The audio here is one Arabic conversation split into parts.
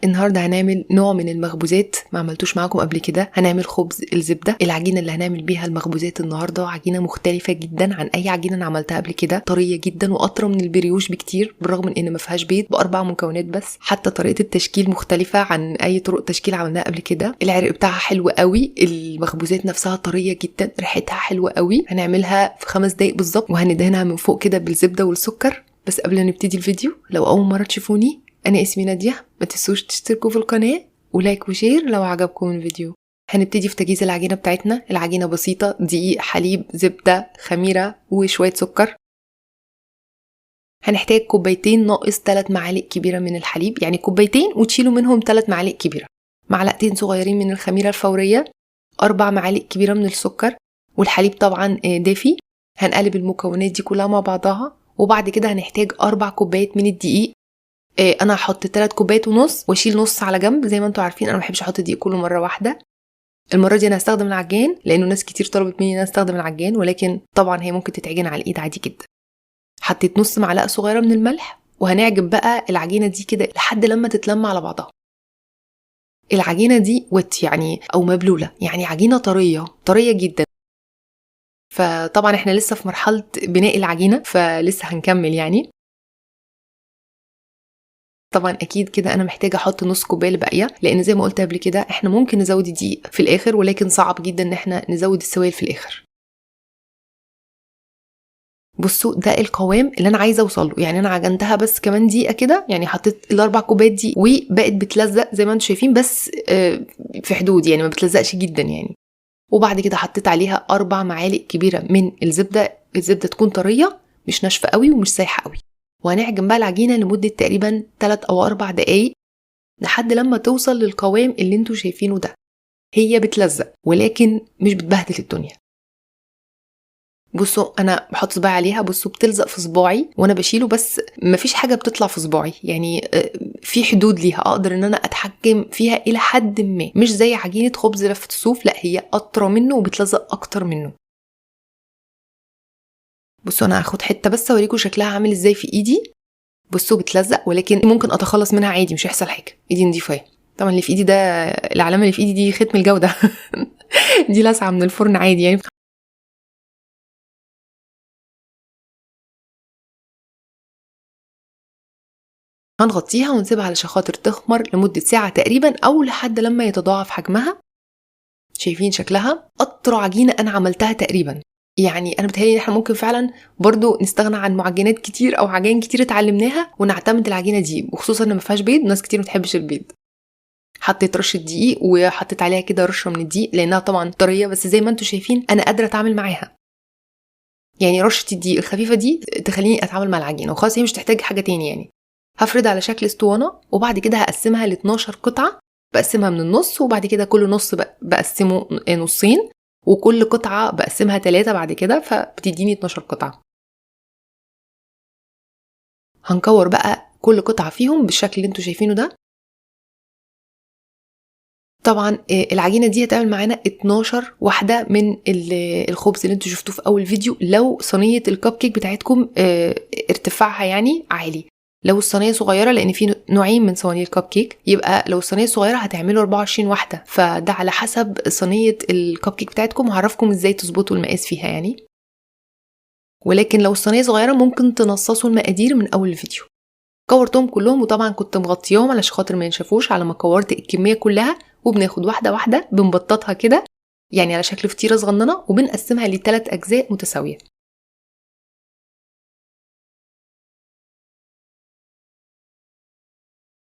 النهارده هنعمل نوع من المخبوزات ما عملتوش معاكم قبل كده. هنعمل خبز الزبده. العجينه اللي هنعمل بيها المخبوزات النهارده عجينه مختلفه جدا عن اي عجينه انا عملتها قبل كده، طريه جدا واطرى من البريوش بكتير بالرغم من ان ما فيهاش بيض، ب4 مكونات بس. حتى طريقه التشكيل مختلفه عن اي طرق تشكيل عملناها قبل كده. العرق بتاعها حلو قوي، المخبوزات نفسها طريه جدا، ريحتها حلوه قوي. هنعملها في 5 دقايق بالظبط وهندهنها من فوق كده بالزبده والسكر. بس قبل ما نبتدي الفيديو، لو اول مره تشوفوني انا اسمي نادية، ما تنسوش تشتركوا في القناه ولايك وشير لو عجبكم الفيديو. هنبتدي في تجهيز العجينه بتاعتنا. العجينه بسيطه، دقيق، حليب، زبده، خميره وشويه سكر. هنحتاج كوبايتين ناقص 3 معالق كبيره من الحليب، يعني كوبايتين وتشيلوا منهم 3 معالق كبيره. معلقتين صغيرين من الخميره الفوريه، 4 معالق كبيره من السكر، والحليب طبعا دافي. هنقلب المكونات دي كلها مع بعضها، وبعد كده هنحتاج 4 كوبايات من الدقيق. انا هحط 3 كوبايات ونص واشيل نص على جنب. زي ما انتم عارفين انا ما بحبش احط الدقيق كله مره واحده. المره دي انا هستخدم العجان لانه ناس كتير طلبت مني ان انا استخدم العجان، ولكن طبعا هي ممكن تتعجن على الايد عادي جدا. حطيت نص معلقه صغيره من الملح، وهنعجن بقى العجينه دي كده لحد لما تتلم على بعضها. العجينه دي وت يعني او مبلوله، يعني عجينه طريه جدا. فطبعا احنا لسه في مرحله بناء العجينه، فلسه هنكمل يعني. طبعا اكيد كده انا محتاجه احط نص كوبايه الباقيه، لان زي ما قلت قبل كده احنا ممكن نزود الدقيق في الاخر، ولكن صعب جدا ان احنا نزود السوائل في الاخر. بصوا ده القوام اللي انا عايزه اوصل له. يعني انا عجنتها بس كمان دقيقه كده، يعني حطيت ال4 كوبايات دي وبقت بتلزق زي ما انتم شايفين، بس في حدود يعني ما بتلزقش جدا يعني. وبعد كده حطيت عليها 4 معالق كبيره من الزبده. الزبده تكون طريه مش ناشفه قوي ومش سايحه قوي. وهنعجن بقى العجينه لمده تقريبا 3 أو 4 دقايق لحد لما توصل للقوام اللي انتوا شايفينه ده. هي بتلزق ولكن مش بتبهدل الدنيا. بصوا انا بحط صباعي عليها، بصوا بتلزق في صباعي وانا بشيله، بس مفيش حاجه بتطلع في صباعي، يعني في حدود ليها اقدر ان انا اتحكم فيها الى حد ما. مش زي عجينه خبز لفه الصوف، لا هي اطرى منه وبتلزق اكتر منه. بصوا انا هاخد حته بس اوريكم شكلها عامل ازاي في ايدي. بصوا بتلزق ولكن ممكن اتخلص منها عادي، مش هيحصل حاجه، ايدي نضيفه اهي. طبعا اللي في ايدي ده، العلامه اللي في ايدي دي ختم الجوده. دي لسعه من الفرن عادي يعني. هنغطيها ونسيبها علشان خاطر تخمر لمده ساعه تقريبا، او لحد لما يتضاعف حجمها. شايفين شكلها؟ اطرى عجينه انا عملتها تقريبا. يعني انا بتهيألي ان احنا ممكن فعلا برضو نستغنى عن معجنات كتير او عجائن كتير اتعلمناها ونعتمد العجينه دي، وخصوصا ان ما فيهاش بيض، ناس كتير ما بتحبش البيض. حطيت رشه دقيق وحطيت عليها كده رشه من الدقيق لانها طبعا طريه، بس زي ما انتم شايفين انا قادره اتعامل معاها. يعني رشه الدقيق الخفيفه دي تخليني اتعامل مع العجينه وخلاص، هي مش تحتاج حاجه تاني يعني. هفرد على شكل اسطوانه، وبعد كده هقسمها ل 12 قطعه. بقسمها من النص، وبعد كده كل نص بقسمه نصين، وكل قطعه بقسمها 3 بعد كده، فبتديني 12 قطعه. هنكور بقى كل قطعه فيهم بالشكل اللي انتوا شايفينه ده. طبعا العجينه دي هتعمل معانا 12 واحده من الخبز اللي انتوا شفتوه في اول فيديو، لو صينيه الكب كيك بتاعتكم ارتفاعها يعني عالي. لو الصينيه صغيره، لان في نوعين من صواني الكب كيك، يبقى لو الصينيه صغيره هتعملوا 24 واحده، فده على حسب صينيه الكب كيك بتاعتكم. هعرفكم ازاي تظبطوا المقاس فيها يعني. ولكن لو الصينيه صغيره ممكن تنصصوا المقادير من اول الفيديو. كورتهم كلهم، وطبعا كنت مغطياهم علشان خاطر ما ينشفوش على ما كورت الكميه كلها. وبناخد واحده واحده بنبططها كده يعني على شكل فطيره صغننه، وبنقسمها ل3 اجزاء متساويه.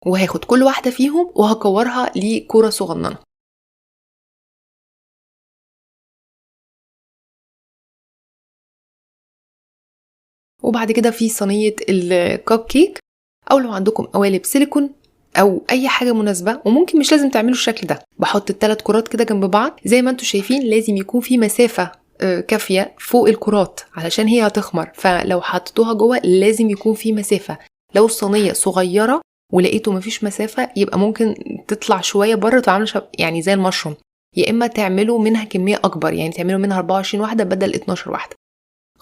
وهاخد كل واحده فيهم وهكورها لكوره صغننه. وبعد كده في صينيه الكب كيك، او لو عندكم قوالب سيليكون او اي حاجه مناسبه، وممكن مش لازم تعملوا الشكل ده. بحط ال3 كرات كده جنب بعض زي ما انتم شايفين. لازم يكون في مسافه كافيه فوق الكرات علشان هي هتخمر، فلو حطيتوها جوه لازم يكون في مسافه. لو الصينيه صغيره ولقيتوا مفيش مسافه، يبقى ممكن تطلع شويه بره وتعملوا يعني زي المشروم، يا اما تعملوا منها كميه اكبر، يعني تعملوا منها 24 واحده بدل 12 واحده.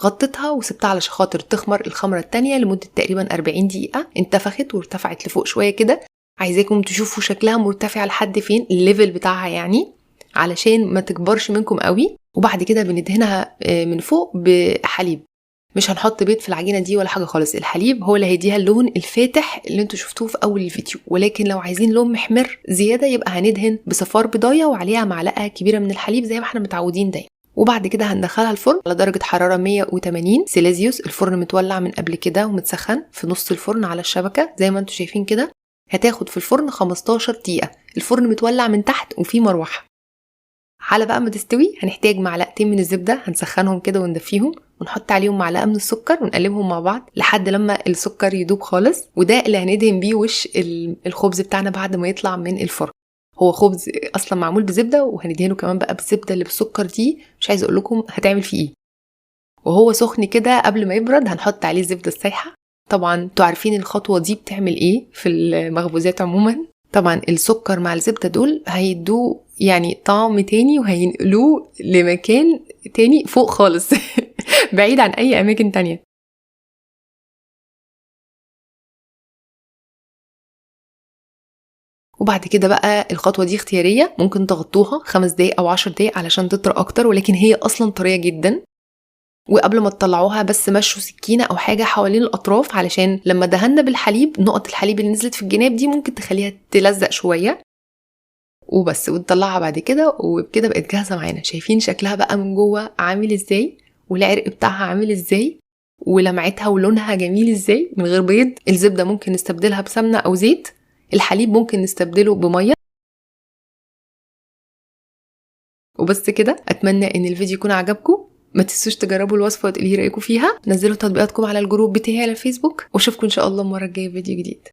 غطيتها وسبتها علشان خاطر تخمر الخمره التانية لمده تقريبا 40 دقيقه. انتفخت وارتفعت لفوق شويه كده، عايزاكم تشوفوا شكلها مرتفع لحد فين، الليفل بتاعها يعني، علشان ما تكبرش منكم قوي. وبعد كده بندهنها من فوق بحليب. مش هنحط بيض في العجينه دي ولا حاجه خالص، الحليب هو اللي هيديها اللون الفاتح اللي انتوا شفتوه في اول الفيديو. ولكن لو عايزين لون محمر زياده يبقى هندهن بصفار بضايه وعليها معلقه كبيره من الحليب زي ما احنا متعودين دايما. وبعد كده هندخلها الفرن على درجه حراره 180 سيليزيوس. الفرن متولع من قبل كده ومتسخن في نص الفرن على الشبكه زي ما انتوا شايفين كده. هتاخد في الفرن 15 دقيقه. الفرن متولع من تحت وفيه مروحه. على بقى ما تستوي هنحتاج معلقتين من الزبده، هنسخنهم كده وندفيهم، ونحط عليهم معلقه من السكر ونقلبهم مع بعض لحد لما السكر يدوب خالص. وده اللي هندهن بيه وش الخبز بتاعنا بعد ما يطلع من الفرن. هو خبز اصلا معمول بزبده، وهندهنه كمان بقى بالزبده اللي بالسكر دي، مش عايزه اقول لكم هتعمل فيه ايه. وهو سخن كده قبل ما يبرد هنحط عليه الزبده السايحه. طبعا انتوا عارفين الخطوه دي بتعمل ايه في المخبوزات عموما. طبعا السكر مع الزبده دول هيدوه يعني طعم تاني، وهينقلوه لمكان تاني فوق خالص بعيد عن اي اماكن تانية. وبعد كده بقى الخطوة دي اختيارية، ممكن تغطوها 5 دقايق او 10 دقايق علشان تطرى اكتر، ولكن هي اصلا طرية جدا. وقبل ما تطلعوها بس مشوا سكينة او حاجة حوالين الاطراف، علشان لما دهنا بالحليب نقط الحليب اللي نزلت في الجناب دي ممكن تخليها تلزق شوية. وبس، ونطلعها بعد كده، وبكده بقت جاهزة معانا. شايفين شكلها بقى من جوه عامل ازاي، والعرق بتاعها عامل ازاي، ولمعتها ولونها جميل ازاي من غير بيض. الزبدة ممكن نستبدلها بسمنة او زيت، الحليب ممكن نستبدله بمية. وبس كده. اتمنى ان الفيديو يكون عجبكم. ما تنسوش تجربوا الوصفه وتقولي رايكم فيها. نزلوا تطبيقاتكم على الجروب بتاعي على الفيسبوك، واشوفكم ان شاء الله المره الجايه في فيديو جديد.